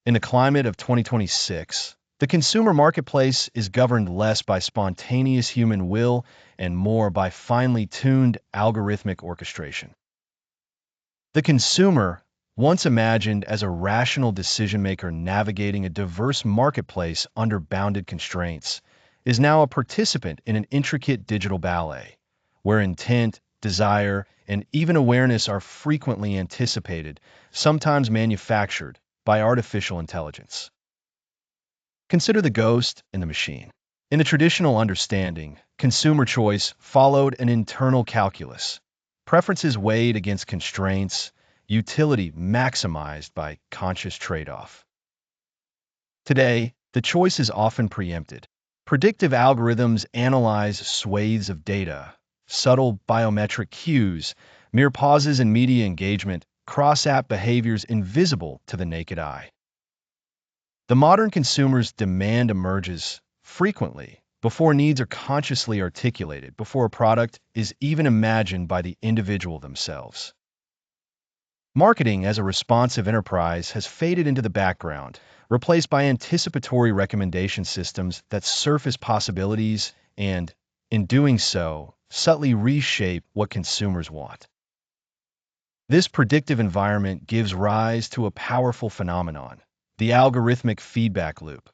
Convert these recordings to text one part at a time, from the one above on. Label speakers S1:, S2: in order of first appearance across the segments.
S1: In the climate of 2026, the consumer marketplace is governed less by spontaneous human will and more by finely tuned algorithmic orchestration. The consumer, once imagined as a rational decision-maker navigating a diverse marketplace under bounded constraints, is now a participant in an intricate digital ballet, where intent, desire, and even awareness are frequently anticipated, sometimes manufactured, by artificial intelligence. Consider the ghost and the machine. In the traditional understanding, consumer choice followed an internal calculus. Preferences weighed against constraints, utility maximized by conscious trade-off. Today, the choice is often preempted. Predictive algorithms analyze swathes of data, subtle biometric cues, mere pauses in media engagement, cross-app behaviors invisible to the naked eye. The modern consumer's demand emerges frequently before needs are consciously articulated, before a product is even imagined by the individual themselves. Marketing as a responsive enterprise has faded into the background, replaced by anticipatory recommendation systems that surface possibilities and, in doing so, subtly reshape what consumers want. This predictive environment gives rise to a powerful phenomenon, the algorithmic feedback loop.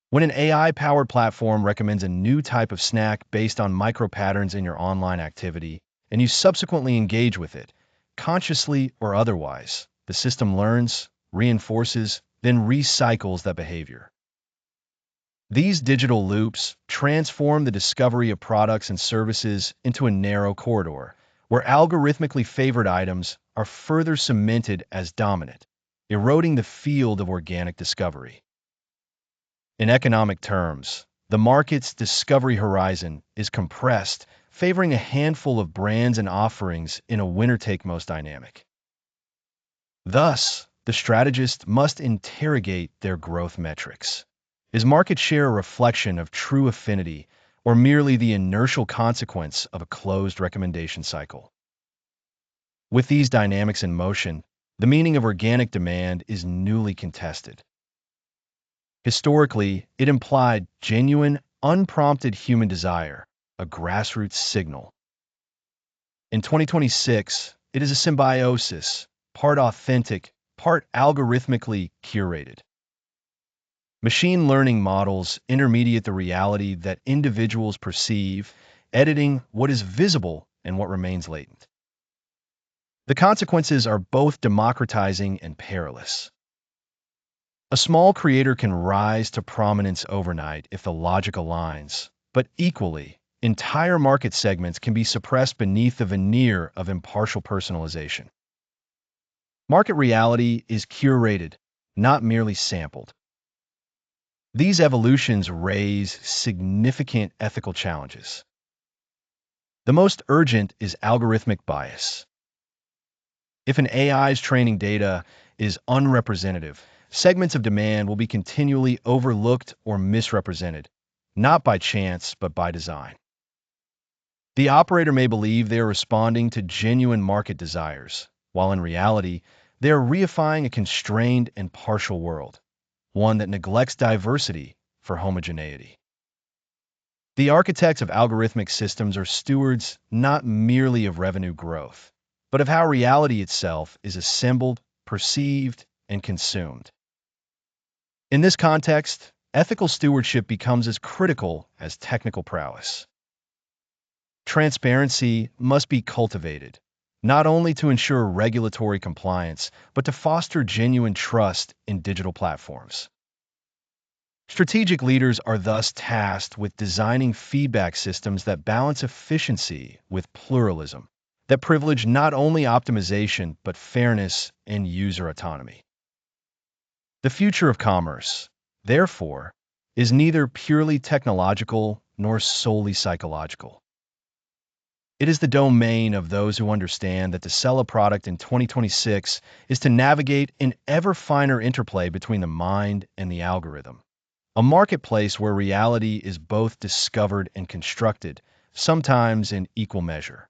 S1: When an AI-powered platform recommends a new type of snack based on micro-patterns in your online activity, and you subsequently engage with it, consciously or otherwise, the system learns, reinforces, then recycles that behavior. These digital loops transform the discovery of products and services into a narrow corridor, where algorithmically favored items are further cemented as dominant, eroding the field of organic discovery. In economic terms, the market's discovery horizon is compressed, favoring a handful of brands and offerings in a winner-take-most dynamic. Thus, the strategist must interrogate their growth metrics. Is market share a reflection of true affinity, or merely the inertial consequence of a closed recommendation cycle? With these dynamics in motion, the meaning of organic demand is newly contested. Historically, it implied genuine, unprompted human desire, a grassroots signal. In 2026, it is a symbiosis, part authentic, part algorithmically curated. Machine learning models intermediate the reality that individuals perceive, editing what is visible and what remains latent. The consequences are both democratizing and perilous. A small creator can rise to prominence overnight if the logic aligns, but equally, entire market segments can be suppressed beneath the veneer of impartial personalization. Market reality is curated, not merely sampled. These evolutions raise significant ethical challenges. The most urgent is algorithmic bias. If an AI's training data is unrepresentative, segments of demand will be continually overlooked or misrepresented, not by chance, but by design. The operator may believe they are responding to genuine market desires, while in reality, they are reifying a constrained and partial world, one that neglects diversity for homogeneity. The architects of algorithmic systems are stewards not merely of revenue growth, but of how reality itself is assembled, perceived, and consumed. In this context, ethical stewardship becomes as critical as technical prowess. Transparency must be cultivated, not only to ensure regulatory compliance, but to foster genuine trust in digital platforms. Strategic leaders are thus tasked with designing feedback systems that balance efficiency with pluralism, that privilege not only optimization, but fairness and user autonomy. The future of commerce, therefore, is neither purely technological nor solely psychological. It is the domain of those who understand that to sell a product in 2026 is to navigate an ever finer interplay between the mind and the algorithm. A marketplace where reality is both discovered and constructed, sometimes in equal measure.